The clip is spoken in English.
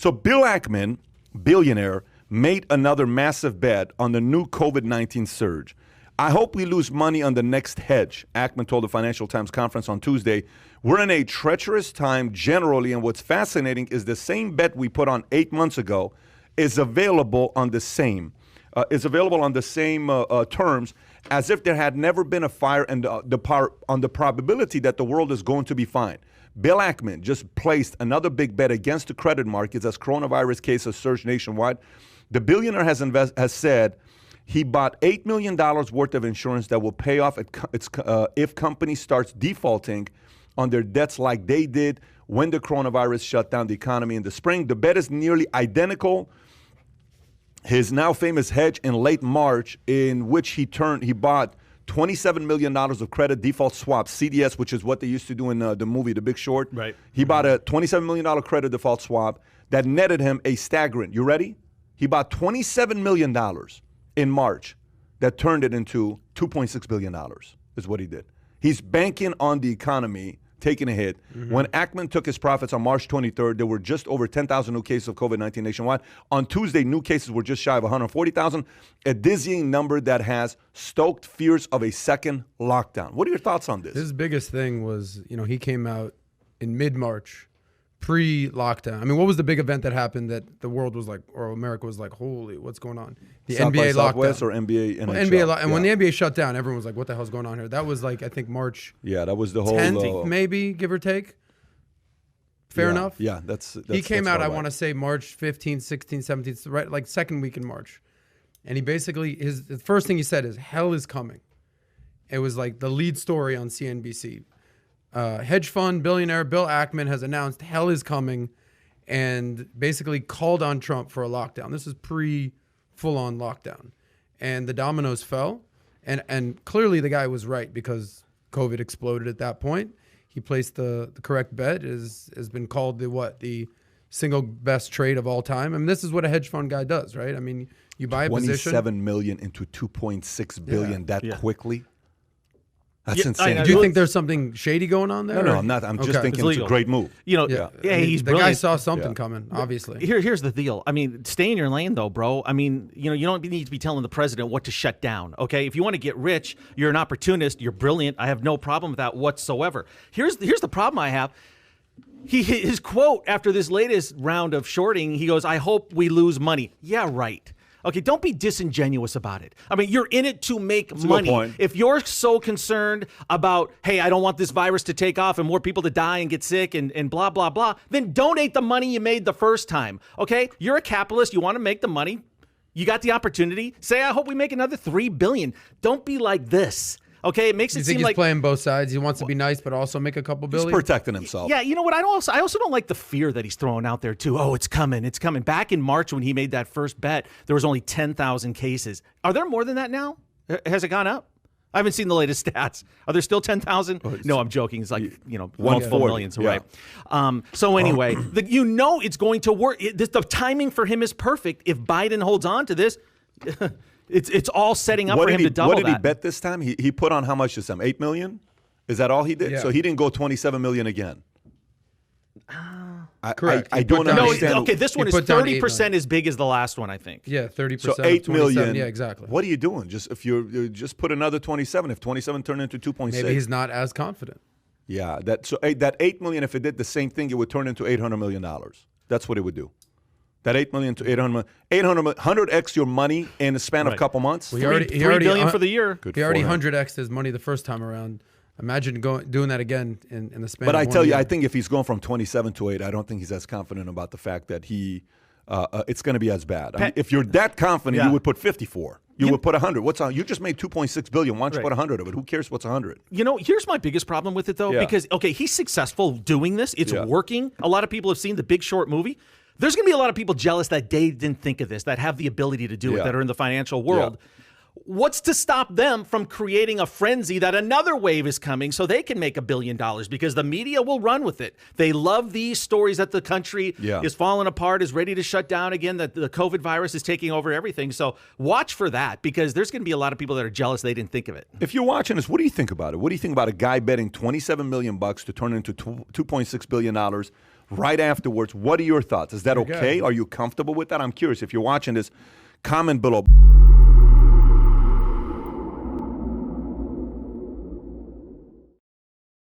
So Bill Ackman, billionaire, made another massive bet on the new COVID-19 surge. I hope we lose money on the next hedge, Ackman told the Financial Times conference on Tuesday. We're in a treacherous time generally, and what's fascinating is the same bet we put on 8 months ago is available on the same terms as if there had never been a fire and on the probability that the world is going to be fine. Bill Ackman just placed another big bet against the credit markets as coronavirus cases surge nationwide. The billionaire has said he bought $8 million worth of insurance that will pay off if companies starts defaulting on their debts like they did when the coronavirus shut down the economy in the spring. The bet is nearly identical. His now famous hedge in late March, in which he bought $27 million of credit default swaps, CDS, which is what they used to do in the movie The Big Short. Right. He bought a $27 million credit default swap that netted him a staggering, you ready? He bought $27 million in March that turned it into $2.6 billion is what he did. He's banking on the economy taking a hit. Mm-hmm. When Ackman took his profits on March 23rd, there were just over 10,000 new cases of COVID-19 nationwide. On Tuesday, new cases were just shy of 140,000, a dizzying number that has stoked fears of a second lockdown. What are your thoughts on this? His biggest thing was, he came out in mid-March, pre-lockdown. I mean, what was the big event that happened that the world was like, or America was like, holy, what's going on? The South NBA Southwest lockdown. Or NBA NHL? Well, NBA and when the NBA shut down, everyone was like, what the hell's going on here? That was like, I think March. Yeah, that was the whole 10th, maybe, give or take. Fair enough? Yeah, that's he came out, I want to say, March 15th, 16th, 17th, right, like second week in March. And he basically, the first thing he said is, hell is coming. It was like the lead story on CNBC. Hedge fund billionaire Bill Ackman has announced hell is coming and basically called on Trump for a lockdown. This is pre-full-on lockdown. And the dominoes fell. And clearly the guy was right because COVID exploded at that point. He placed the correct bet. Has been called the single best trade of all time. I mean, this is what a hedge fund guy does, right? I mean, you buy a position. $27 million into $2.6 billion quickly? That's insane. Do you think there's something shady going on there? No, I'm not. I'm just thinking it's a great move. He's brilliant. The guy saw something coming, obviously. Here's the deal. I mean, stay in your lane, though, bro. I mean, you don't need to be telling the president what to shut down, okay? If you want to get rich, you're an opportunist, you're brilliant. I have no problem with that whatsoever. Here's the problem I have. His quote after this latest round of shorting, he goes, I hope we lose money. Yeah, right. Okay, don't be disingenuous about it. I mean, you're in it to make money. If you're so concerned about, hey, I don't want this virus to take off and more people to die and get sick and blah, blah, blah, then donate the money you made the first time, okay? You're a capitalist. You want to make the money. You got the opportunity. Say, I hope we make another $3 billion. Don't be like this. Okay, it makes it seem like he's playing both sides. He wants to be nice, but also make a couple billion. He's protecting himself. Yeah, you know what? I also don't like the fear that he's throwing out there too. Oh, it's coming, it's coming. Back in March when he made that first bet, there was only 10,000 cases. Are there more than that now? Has it gone up? I haven't seen the latest stats. Are there still 10,000? No, I'm joking. It's like multiple millions, right? So anyway, it's going to work. The timing for him is perfect. If Biden holds on to this. It's all setting up for him to double that. What did he bet this time? He put on how much this time? $8 million? Is that all he did? Yeah. So he didn't go $27 million again. Correct. I don't understand. Okay, this one is 30% as big as the last one, I think. Yeah, 30%. So $8 million. Yeah, exactly. What are you doing? If you just put another 27. If 27 turned into 2.6. Maybe he's not as confident. Yeah, that $8 million, if it did the same thing, it would turn into $800 million. That's what it would do. That $8 million to $800 million, 100x your money in a span of a couple months. Well, $3 billion for the year. He already 100x'd his money the first time around. Imagine doing that again in the span. But of I 1 tell you, year. I think if he's going from 27 to 8, I don't think he's as confident about the fact that it's going to be as bad. I mean, if you're that confident, you would put 54. You would put 100. What's on? You just made $2.6 billion. Why don't you put 100 of it? Who cares what's 100? Here's my biggest problem with it though, because he's successful doing this. It's working. A lot of people have seen the Big Short movie. There's going to be a lot of people jealous that they didn't think of this, that have the ability to do it, that are in the financial world. What's to stop them from creating a frenzy that another wave is coming so they can make $1 billion? Because the media will run with it. They love these stories that the country is falling apart, is ready to shut down again, that the COVID virus is taking over everything. So watch for that, because there's going to be a lot of people that are jealous they didn't think of it. If you're watching this, what do you think about it? What do you think about a guy betting $27 million to turn into $2.6 billion right afterwards. What are your thoughts? Is that Okay. okay? Are you comfortable with that? I'm curious. If you're watching this, comment below.